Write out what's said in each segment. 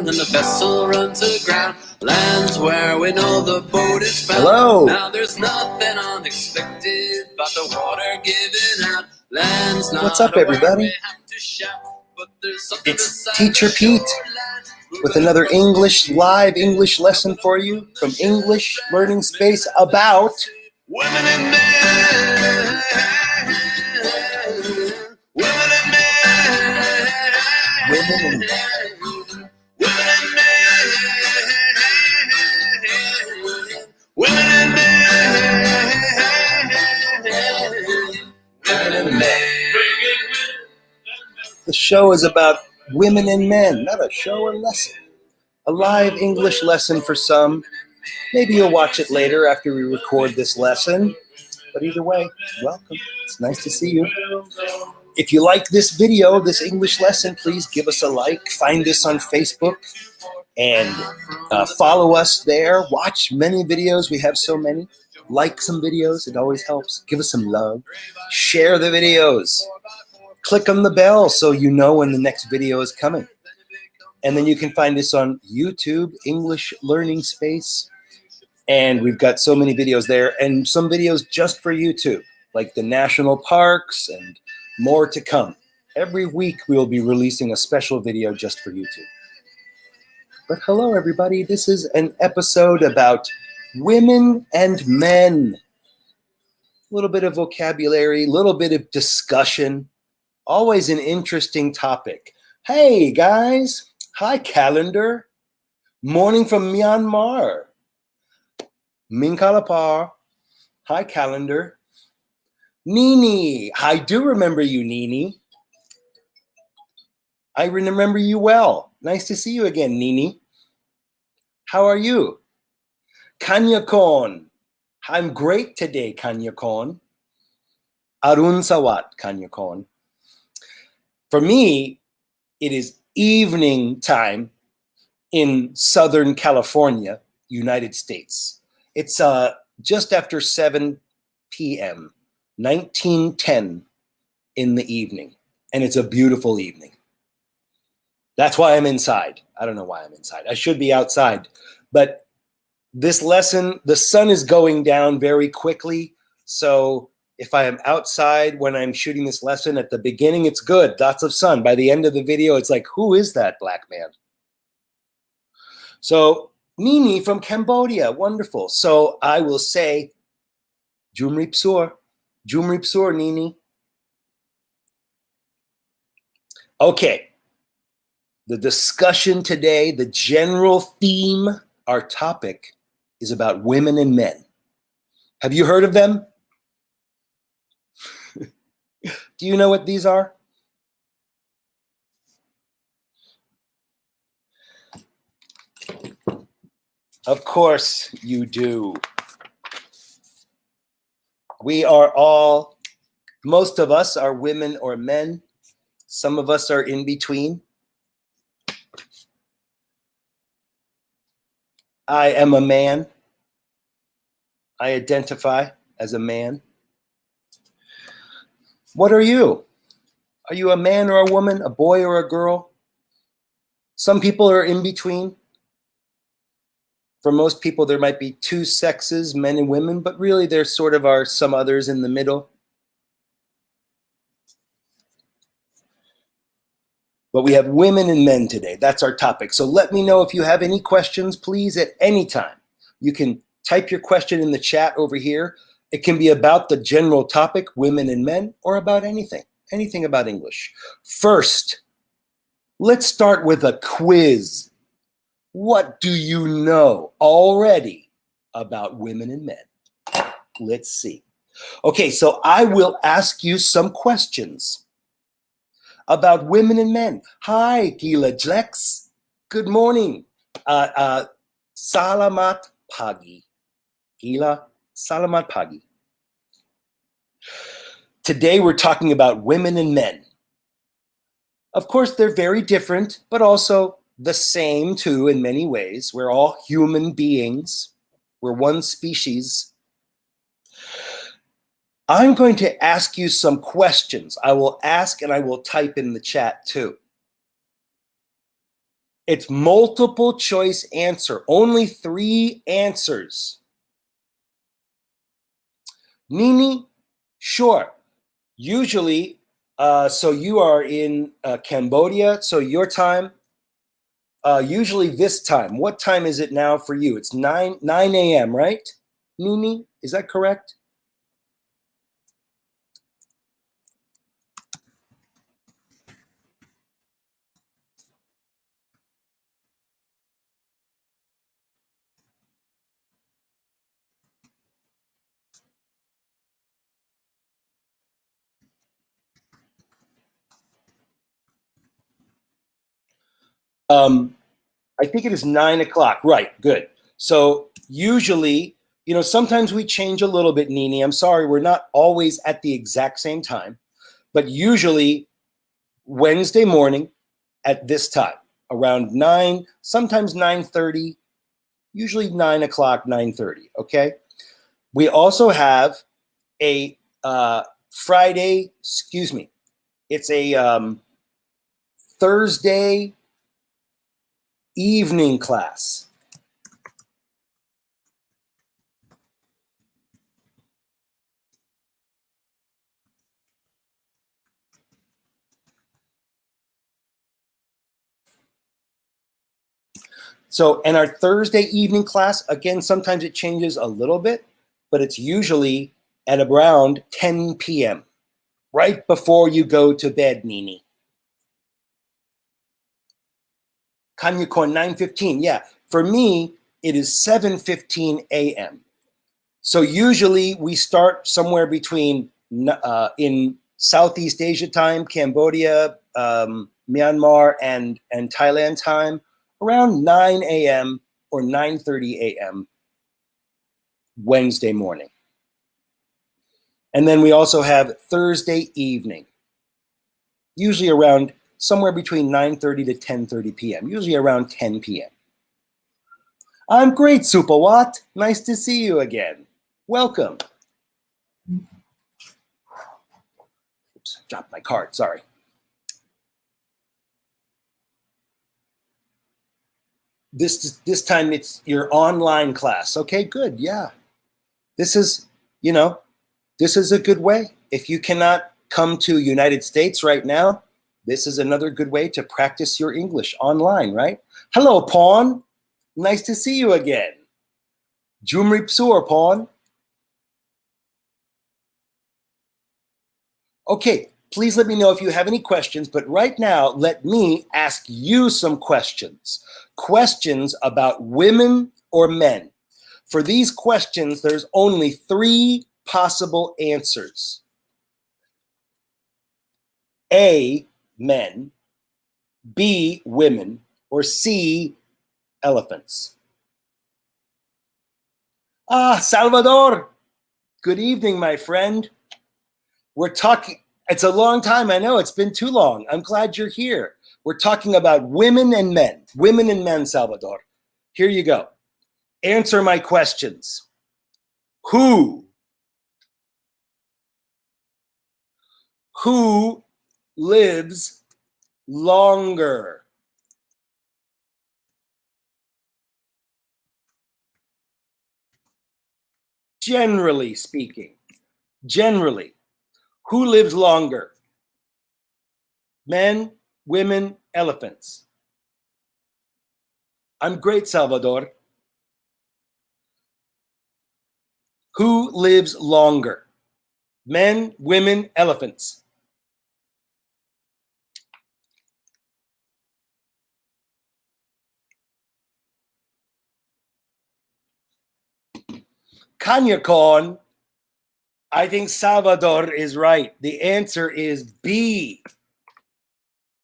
and the vessel runs aground. Lands where we know the boat is found. Hello. Now there's nothing unexpected about the water giving out. Lands not What's up, everybody? we have to shout, but there's something It's beside Teacher the Pete shoreline. with another live English lesson for you from English Learning Space about women and men. Women and men. women and men. Women and men. Women and men. Women and men. The show is about women and men, not a show or lesson. A live English lesson for some. Maybe you'll watch it later after we record this lesson. But either way, welcome. It's nice to see you. If you like this video, this English lesson, please give us a like. Find us on Facebook and follow us there. Watch many videos. We have so many. Like some videos. It always helps. Give us some love. Share the videos. Click on the bell so you know when the next video is coming. And then you can find us on YouTube, English Learning Space. And we've got so many videos there and some videos just for YouTube, like the national parks and more to come. Every week we'll be releasing a special video just for YouTube. But hello, everybody. This is an episode about women and men. A little bit of vocabulary, a little bit of discussion. Always an interesting topic. Hey, guys. Hi, calendar. Morning from Myanmar. Minkalapar. Hi, calendar. Nini. I do remember you, Nini. I remember you well. Nice to see you again, Nini. How are you? Kanyakon. I'm great today, Kanyakon. Arun Sawat, Kanyakon. For me, it is evening time in Southern California, United States. It's just after 7 p.m., 19:10 in the evening, and it's a beautiful evening. That's why I'm inside. I don't know why I'm inside. I should be outside, but this lesson, the sun is going down very quickly, so if I am outside when I'm shooting this lesson, at the beginning, it's good. Lots of sun. By the end of the video, it's like, who is that black man? So, Nini from Cambodia. Wonderful. So, I will say, Jumrip Sur. Jumrip Sur, Nini. Okay. The discussion today, the general theme, our topic, is about women and men. Have you heard of them? Do you know what these are? Of course you do. We are all, most of us are women or men. Some of us are in between. I am a man. I identify as a man. What are you? Are you a man or a woman, a boy or a girl? Some people are in between. For most people, there might be two sexes, men and women, but really there sort of are some others in the middle. But we have women and men today. That's our topic. So let me know if you have any questions, please, at any time. You can type your question in the chat over here. It can be about the general topic, women and men, or about anything about English. First, let's start with a quiz. What do you know already about women and men? Let's see. Okay, so I will ask you some questions about women and men. Hi, Gila Jex. Good morning. Salamat pagi. Gila, salamat pagi. Today we're talking about women and men. Of course, they're very different, but also the same too in many ways. We're all human beings. We're one species. I'm going to ask you some questions. I will ask and I will type in the chat too. It's multiple choice answer. Only 3 answers. Nini, sure. Usually, so you are in Cambodia, so your time, usually this time. What time is it now for you? It's 9 a.m., right? Nini, is that correct? I think it is 9 o'clock. Right, good. So usually, sometimes we change a little bit, Nini. I'm sorry, we're not always at the exact same time, but usually Wednesday morning at this time, around 9, sometimes 9:30, usually 9 o'clock, 9:30, okay? We also have a Friday, excuse me, it's a Thursday evening class. So, and our Thursday evening class, again, sometimes it changes a little bit, but it's usually at around 10 p.m., right before you go to bed, Nini. Kanyukon 9:15. Yeah, for me, it is 7:15 a.m. So usually we start somewhere between in Southeast Asia time, Cambodia, Myanmar, and Thailand time, around 9 a.m. or 9:30 a.m. Wednesday morning. And then we also have Thursday evening, usually around somewhere between 9:30 to 10:30 p.m., usually around 10 p.m. I'm great, Supawat. Nice to see you again. Welcome. Oops, dropped my card, sorry. This time it's your online class. Okay, good, yeah. This is a good way. If you cannot come to United States right now, this is another good way to practice your English online, right? Hello, Pawn. Nice to see you again. Jumrip Sur, Pawn. Okay, please let me know if you have any questions, but right now, let me ask you some questions. Questions about women or men. For these questions, there's only 3 possible answers. A, men, B, women, or C, elephants. Ah, Salvador. Good evening, my friend. We're talking, it's a long time, I know, it's been too long. I'm glad you're here. We're talking about women and men. Women and men, Salvador. Here you go. Answer my questions. Who lives longer? Generally speaking. Generally. Who lives longer? Men, women, elephants. I'm great, Salvador. Who lives longer? Men, women, elephants. Kanyakon. I think Salvador is right. The answer is B.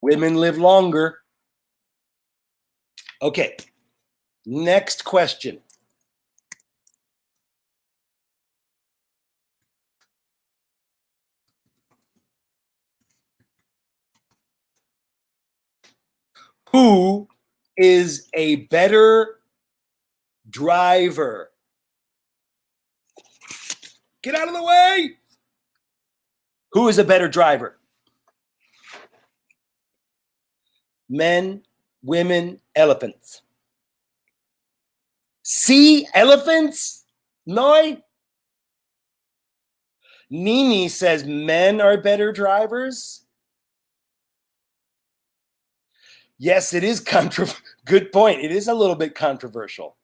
Women live longer. Okay. Next question. Who is a better driver? Get out of the way. Who is a better driver? Men, women, elephants. See, elephants? No. Nini says men are better drivers. Yes, it is good point. It is a little bit controversial.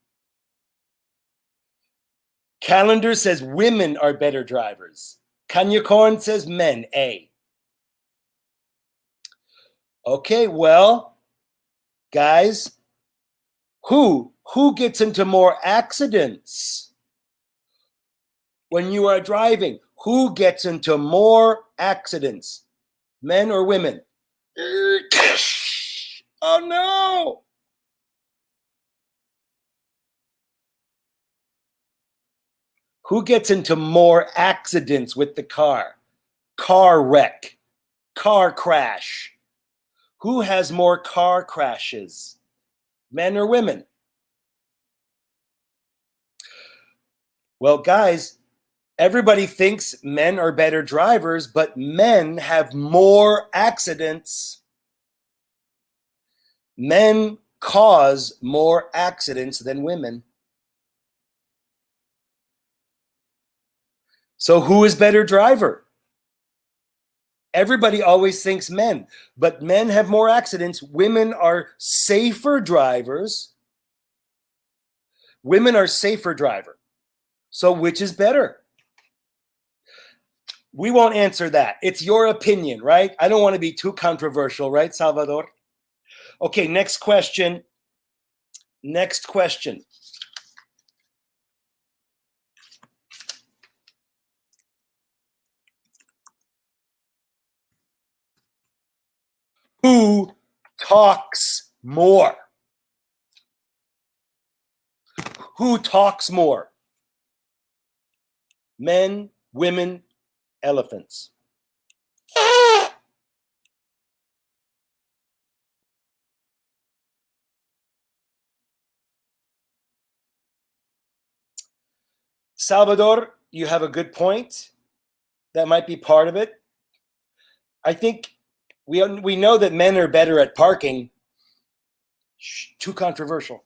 Calendar says women are better drivers. Kanyakorn says men, A. Okay, well, guys, who gets into more accidents when you are driving? Who gets into more accidents, men or women? Oh no! Who gets into more accidents with the car? Car wreck, car crash. Who has more car crashes, men or women? Well, guys, everybody thinks men are better drivers, but men have more accidents. Men cause more accidents than women. So who is better driver? Everybody always thinks men, but men have more accidents. Women are safer drivers. Women are safer driver. So which is better? We won't answer that. It's your opinion, right? I don't want to be too controversial, right, Salvador? Okay, next question. Next question. Who talks more? Who talks more? Men, women, elephants. Salvador, you have a good point. That might be part of it. I think we know that men are better at parking. Too controversial.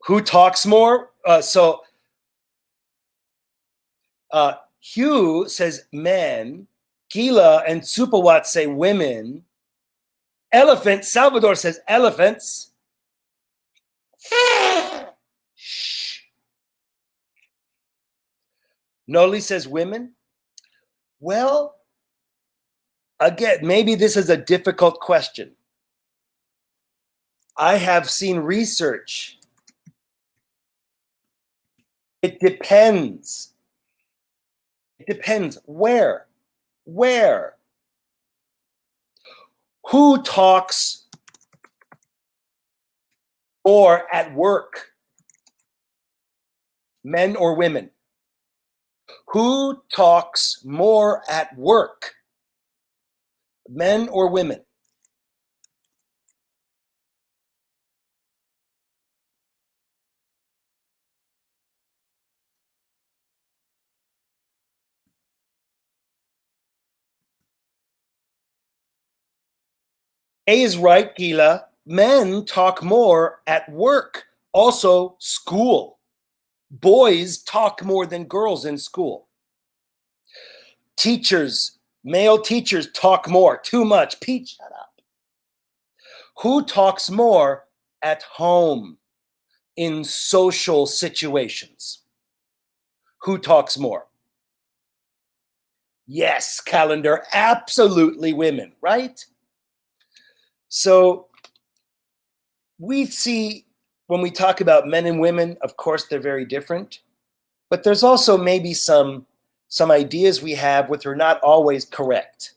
Who talks more? Hugh says men. Gila and Supawat say women. Elephant, Salvador says elephants. Noli says women. Well, again, maybe this is a difficult question. I have seen research. It depends. It depends. Where? Where? Who talks more at work? Men or women? Who talks more at work? Men or women? A is right, Gila. Men talk more at work. Also, school. Boys talk more than girls in school. Teachers, male teachers talk more. Too much. Pete, shut up. Who talks more at home in social situations? Who talks more? Yes, Calendar, absolutely women, right? So we see when we talk about men and women, of course, they're very different. But there's also maybe some ideas we have which are not always correct.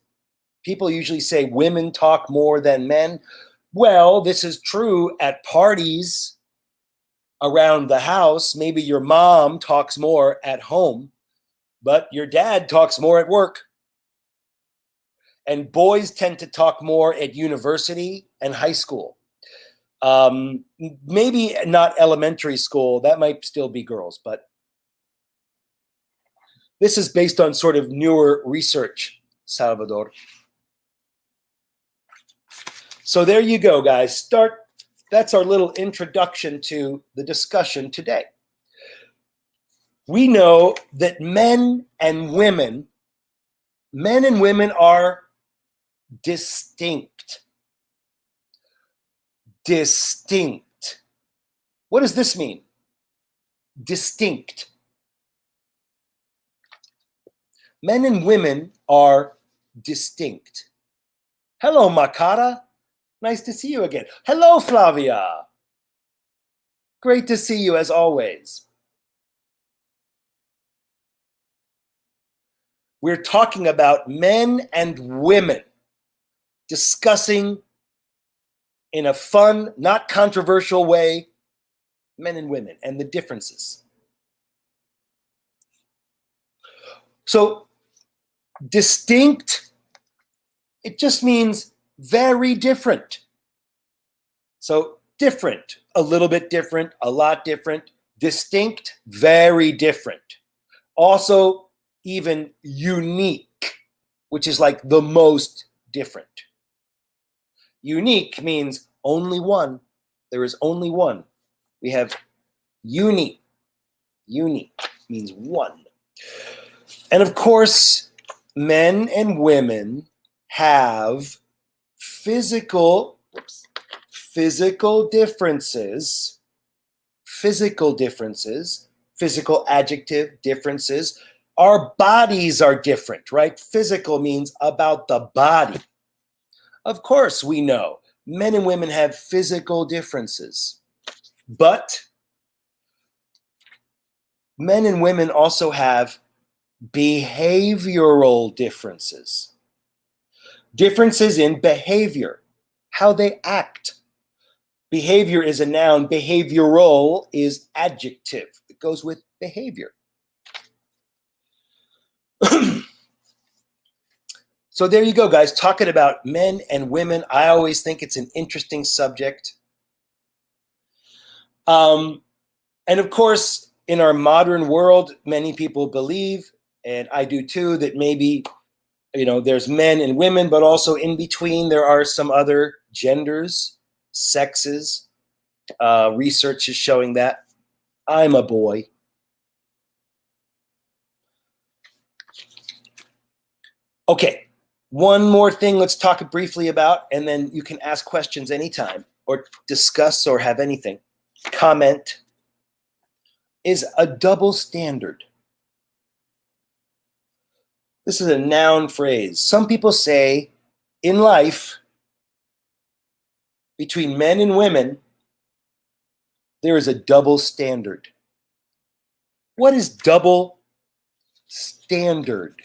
People usually say women talk more than men. Well, this is true at parties around the house. Maybe your mom talks more at home, but your dad talks more at work. And boys tend to talk more at university and high school. Maybe not elementary school. That might still be girls, but this is based on sort of newer research, Salvador. So there you go, guys. That's our little introduction to the discussion today. We know that men and women are distinct. Distinct. What does this mean? Distinct. Men and women are distinct. Hello, Makata. Nice to see you again. Hello, Flavia. Great to see you as always. We're talking about men and women discussing in a fun, not controversial way, men and women and the differences. So distinct, it just means very different. So different, a little bit different, a lot different. Distinct, very different. Also, even unique, which is like the most different. Unique means only one. There is only one. We have unique. Unique means one. And of course, men and women have physical differences, physical adjective differences. Our bodies are different, right? Physical means about the body. Of course, we know men and women have physical differences, but men and women also have behavioral differences. Differences in behavior, how they act. Behavior is a noun, behavioral is adjective. It goes with behavior. So there you go, guys, talking about men and women. I always think it's an interesting subject. And of course, in our modern world, many people believe, and I do too, that maybe, there's men and women, but also in between there are some other genders, sexes. Research is showing that. I'm a boy. Okay. One more thing let's talk briefly about, and then you can ask questions anytime or discuss or have anything. Comment is a double standard. This is a noun phrase. Some people say in life, between men and women, there is a double standard. What is double standard?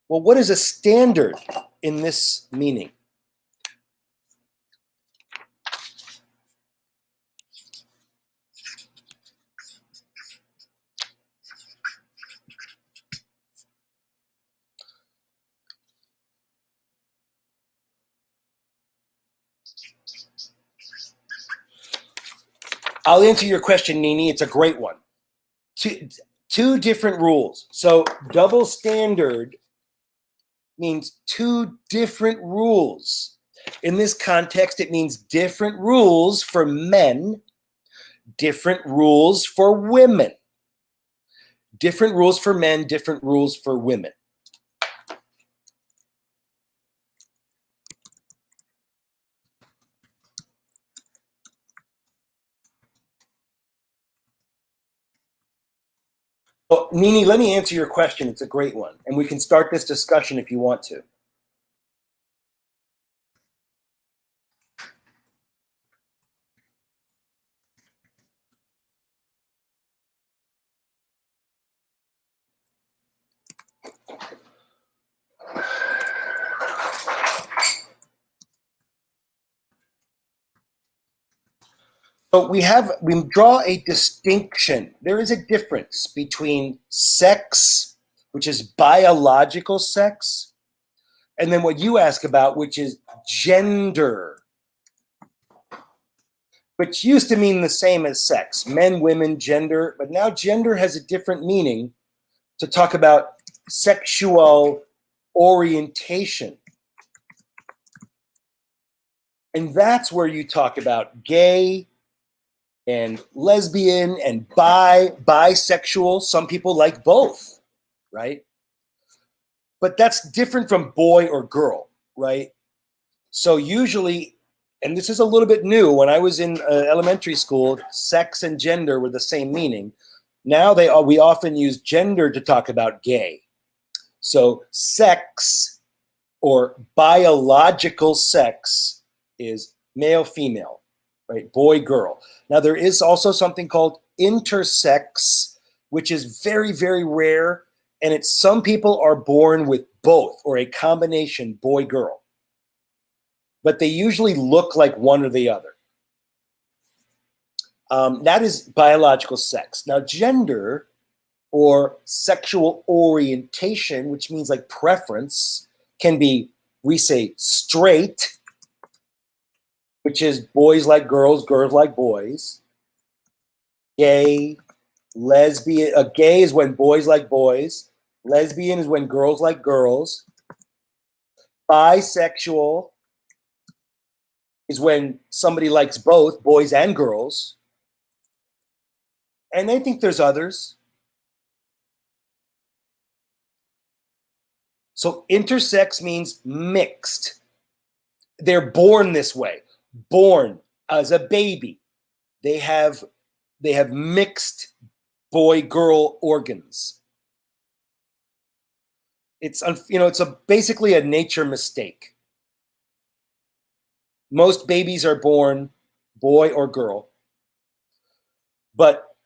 Well, what is a standard in this meaning? I'll answer your question, Nini. It's a great one. Two different rules. So double standard means two different rules. In this context, it means different rules for men, different rules for women. Different rules for men, different rules for women. Well, Nini, let me answer your question. It's a great one. And we can start this discussion if you want to. So we draw a distinction. There is a difference between sex, which is biological sex, and then what you ask about, which is gender, which used to mean the same as sex, men, women, gender, but now gender has a different meaning to talk about sexual orientation. And that's where you talk about gay and lesbian and bisexual. Some people like both, right? But that's different from boy or girl, right? So usually, and this is a little bit new, when I was in elementary school, sex and gender were the same meaning. Now we often use gender to talk about gay. So sex or biological sex is male, female, right? Boy, girl. Now there is also something called intersex, which is very, very rare. And it's some people are born with both or a combination boy, girl. But they usually look like one or the other. That is biological sex. Now, gender or sexual orientation, which means like preference, can be, we say straight, which is boys like girls, girls like boys. Gay, lesbian. Gay is when boys like boys. Lesbian is when girls like girls. Bisexual is when somebody likes both boys and girls. And I think there's others. So intersex means mixed. They're born this way. Born as a baby. They have mixed boy-girl organs. It's basically a nature mistake. Most babies are born boy or girl, but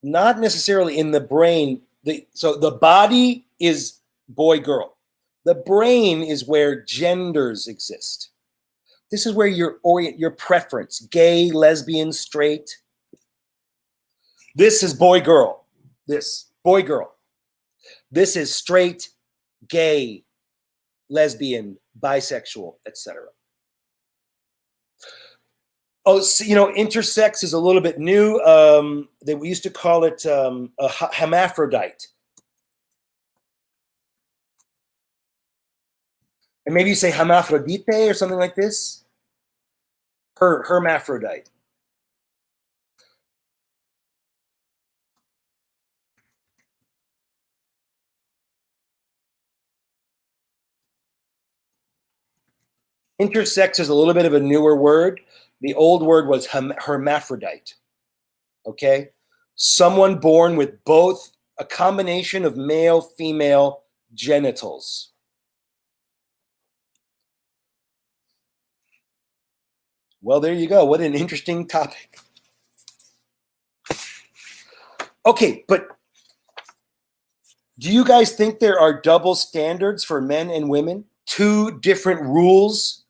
not necessarily in the brain. So the body is boy, girl. The brain is where genders exist. This is where your preference, gay, lesbian, straight. This is boy, girl. This, boy, girl. This is straight, gay, lesbian, bisexual, etc. Oh, so, intersex is a little bit new. We used to call it a hermaphrodite. And maybe you say hermaphrodite or something like this. Hermaphrodite. Intersex is a little bit of a newer word. The old word was hermaphrodite. Okay? Someone born with both, a combination of male, female genitals. Well, there you go. What an interesting topic. Okay, but do you guys think there are double standards for men and women? Two different rules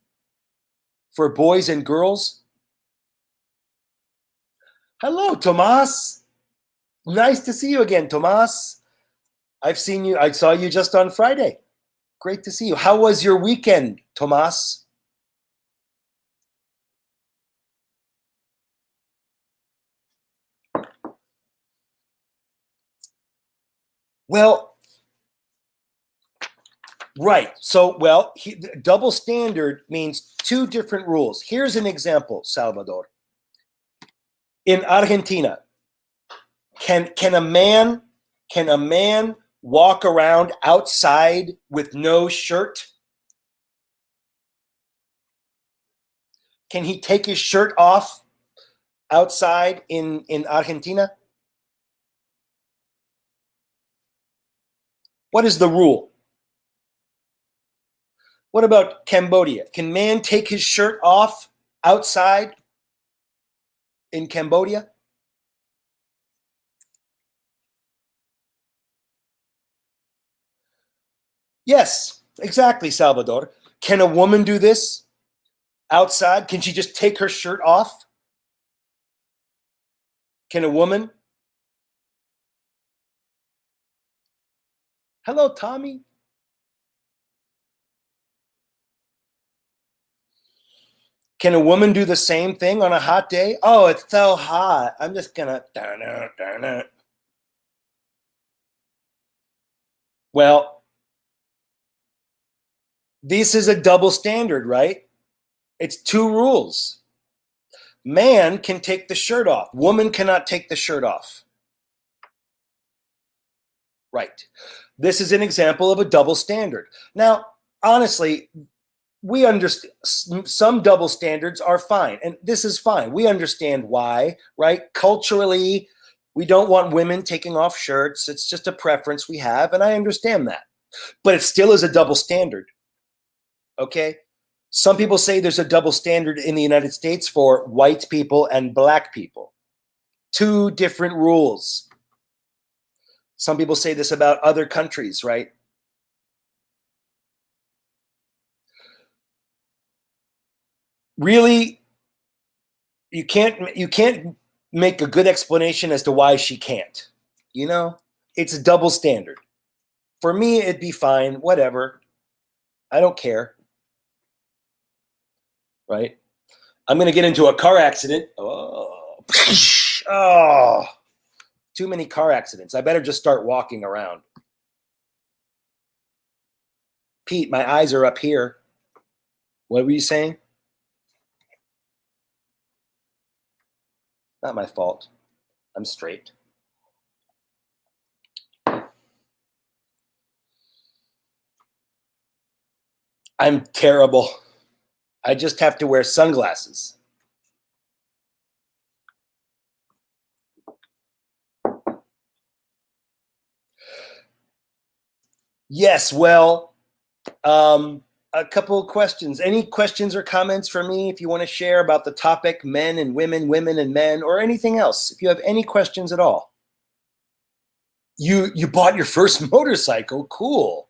for boys and girls? Hello, Tomas. Nice to see you again, Tomas. I saw you just on Friday. Great to see you. How was your weekend, Tomas? Well, right. So, double standard means two different rules. Here's an example, Salvador. In Argentina, can a man walk around outside with no shirt? Can he take his shirt off outside in Argentina? What is the rule? What about Cambodia? Can man take his shirt off outside in Cambodia? Yes, exactly, Salvador. Can a woman do this outside? Can she just take her shirt off? Can a woman? Hello, Tommy. Can a woman do the same thing on a hot day? Oh, it's so hot. I'm just gonna. Well, this is a double standard, right? It's two rules. Man can take the shirt off. Woman cannot take the shirt off. Right. This is an example of a double standard. Now, honestly, we understand some double standards are fine, and this is fine. We understand why, right? Culturally, we don't want women taking off shirts. It's just a preference we have, and I understand that. But it still is a double standard. Okay? Some people say there's a double standard in the United States for white people and black people. Two different rules. Some people say this about other countries, right? Really, you can't make a good explanation as to why she can't. You know, it's a double standard. For me, it'd be fine, whatever. I don't care. Right? I'm going to get into a car accident. Oh, too many car accidents. I better just start walking around. Pete, my eyes are up here. What were you saying? Not my fault. I'm straight. I'm terrible. I just have to wear sunglasses. Yes, well, a couple of questions. Any questions or comments for me if you want to share about the topic, men and women, women and men, or anything else? If you have any questions at all. You bought your first motorcycle. Cool.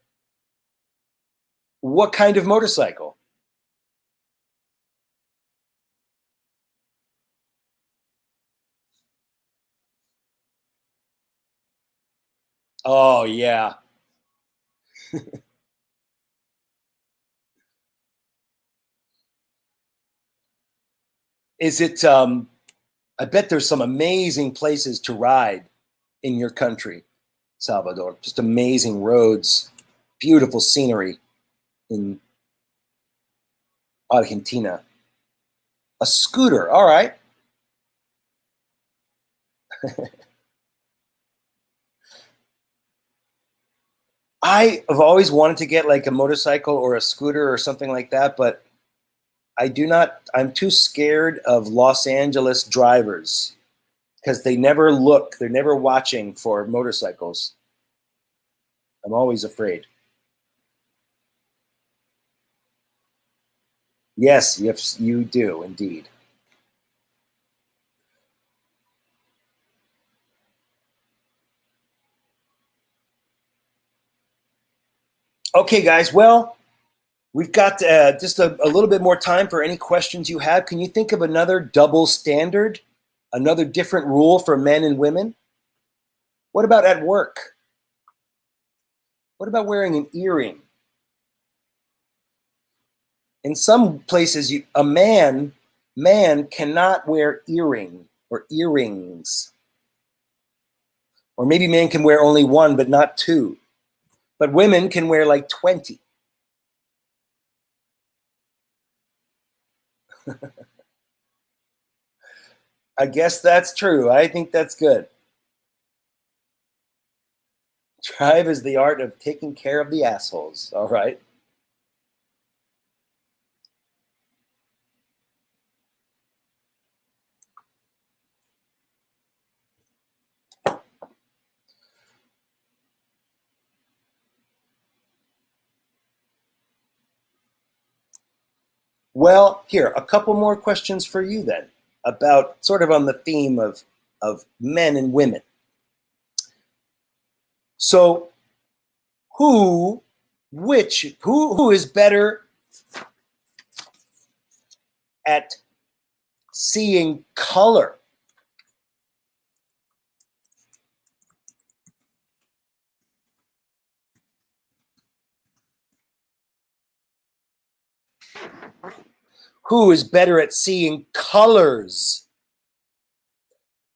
What kind of motorcycle? Oh, yeah. Is it, I bet there's some amazing places to ride in your country, Salvador. Just amazing roads, beautiful scenery in Argentina. A scooter, all right. I have always wanted to get like a motorcycle or a scooter or something like that, but I do not, I'm too scared of Los Angeles drivers because they never look, they're never watching for motorcycles. I'm always afraid. Yes, you do indeed. Okay, guys, well, we've got just a little bit more time for any questions you have. Can you think of another double standard, another different rule for men and women? What about at work? What about wearing an earring? In some places, a man cannot wear earring or earrings. Or maybe men can wear only one, but not two. But women can wear like 20. I guess that's true. I think that's good. Drive is the art of taking care of the assholes. All right. Well, here, a couple more questions for you then about sort of on the theme of men and women. So who is better at seeing color? Who is better at seeing colors?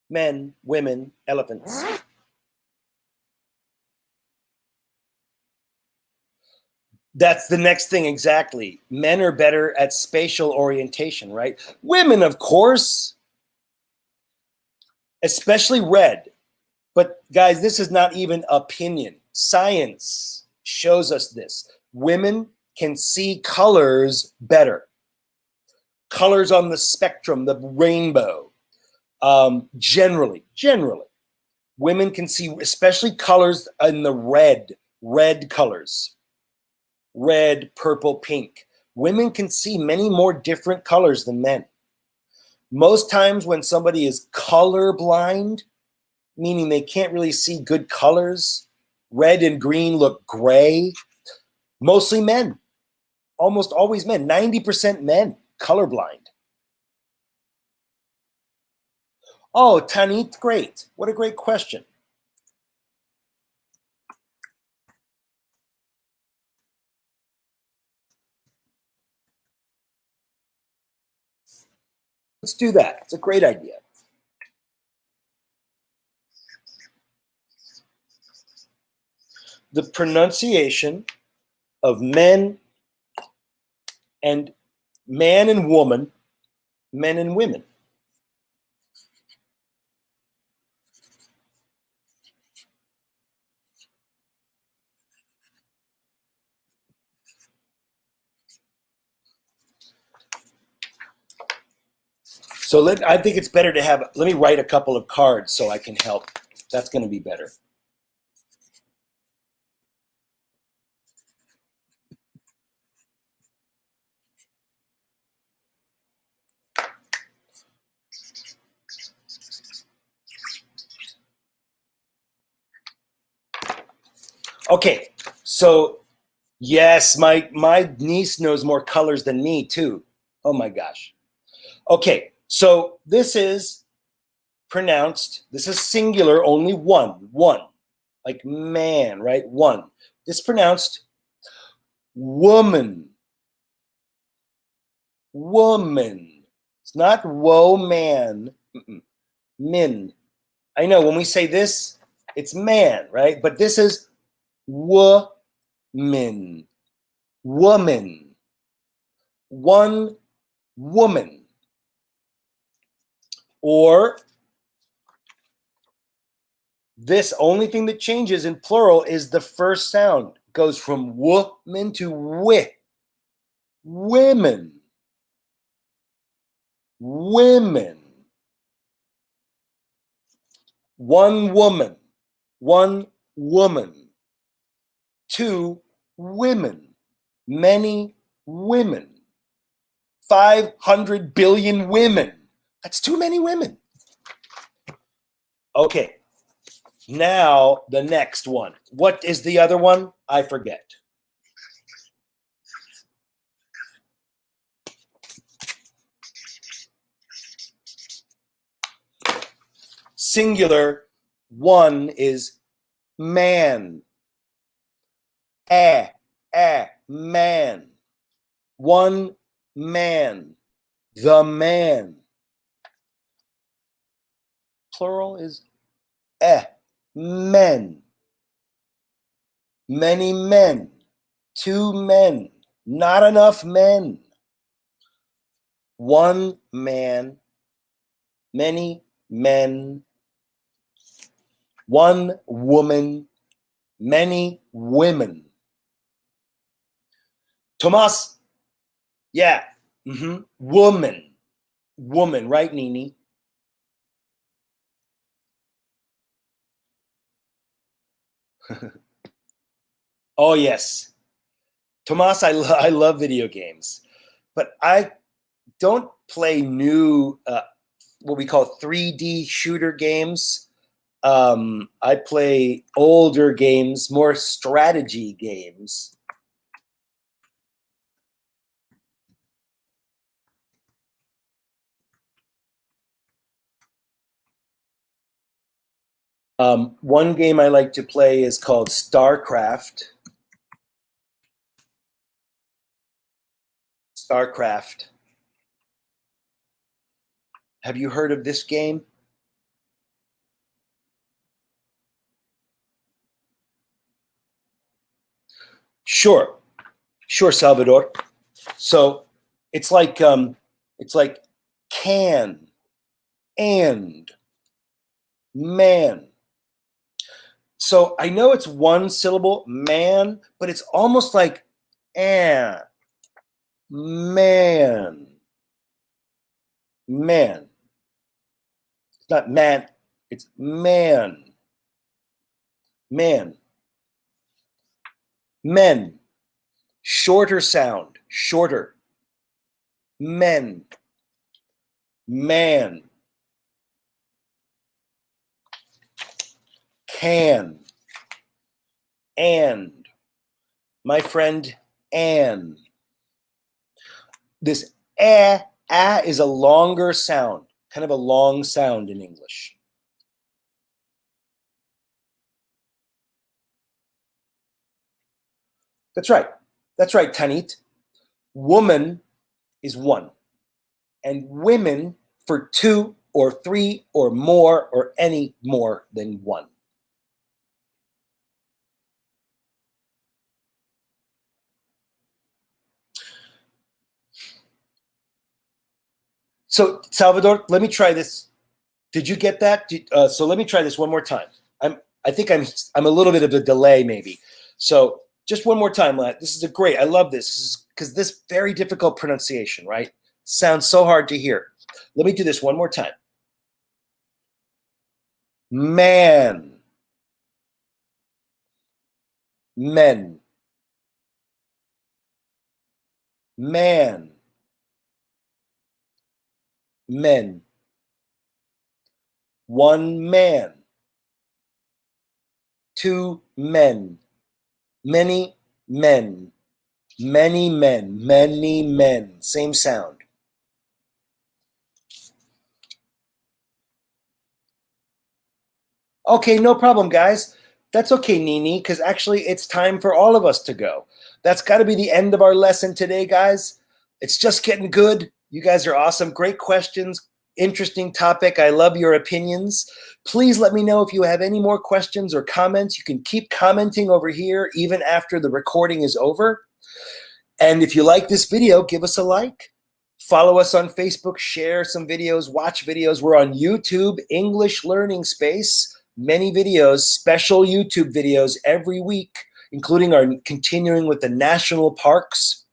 Men, women, elephants. That's the next thing, exactly. Men are better at spatial orientation, right? Women, of course, especially red. But guys, this is not even opinion. Science shows us this. Women can see colors better. Colors on the spectrum, the rainbow. Generally, women can see, especially colors in the red colors. Red, purple, pink. Women can see many more different colors than men. Most times when somebody is colorblind, meaning they can't really see good colors, red and green look gray, mostly men, almost always men, 90% men, colorblind. Oh, Tanit, great. What a great question. Let's do that. It's a great idea. The pronunciation of men and man and woman, men and women. So I think it's better to have, let me write a couple of cards so I can help. That's going to be better. Okay, so yes, my niece knows more colors than me too. Oh my gosh. Okay, so this is pronounced, this is singular, only one, like man, right? One. This is pronounced woman. Woman. It's not whoa man. Min. I know when we say this, it's man, right? But this is woman. Woman. One woman. Or this only thing that changes in plural is the first sound. Goes from woman to wi. Women. Women. One woman. One woman. Two women. Many women. 500 billion women. That's too many women. Okay. Now the next one. What is the other one? I forget. Singular, one is man. Man. One man. The man. Plural is men. Many men. Two men. Not enough men. One man. Many men. One woman. Many women. Tomas. Yeah. Woman. Woman, right, Nini? Oh, yes. Tomas, I love video games, but I don't play new, what we call 3D shooter games. I play older games, more strategy games. One game I like to play is called StarCraft. StarCraft. Have you heard of this game? Sure. Sure, Salvador. So it's like can and man. So I know it's one syllable, man, but it's almost like man. Man. It's not man, it's man. Man. Men. Shorter sound, shorter. Men. Man. Can. And. My friend Anne. This is a longer sound, kind of a long sound in English. That's right. That's right, Tanit. Woman is one, and women for two or three or more or any more than one. So, Salvador, let me try this. Did you get that? So let me try this one more time. I think I'm a little bit of a delay maybe. So just one more time, Lat. This is great. I love this. This is because this very difficult pronunciation, right? Sounds so hard to hear. Let me do this one more time. Man. Men. Man. Men. One man. Two men. Many men. Many men. Many men. Same sound. Okay, no problem, guys. That's okay, Nini, because actually it's time for all of us to go. That's got to be the end of our lesson today, guys. It's just getting good. You guys are awesome. Great questions. Interesting topic. I love your opinions. Please let me know if you have any more questions or comments. You can keep commenting over here even after the recording is over. And if you like this video, give us a like. Follow us on Facebook, share some videos, watch videos. We're on YouTube, English Learning Space. Many videos, special YouTube videos every week, including our continuing with the national parks.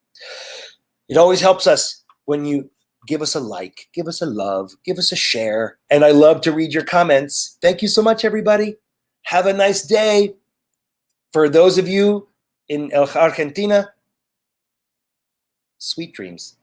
It always helps us when you give us a like, give us a love, give us a share. And I love to read your comments. Thank you so much, everybody. Have a nice day. For those of you in Argentina, sweet dreams.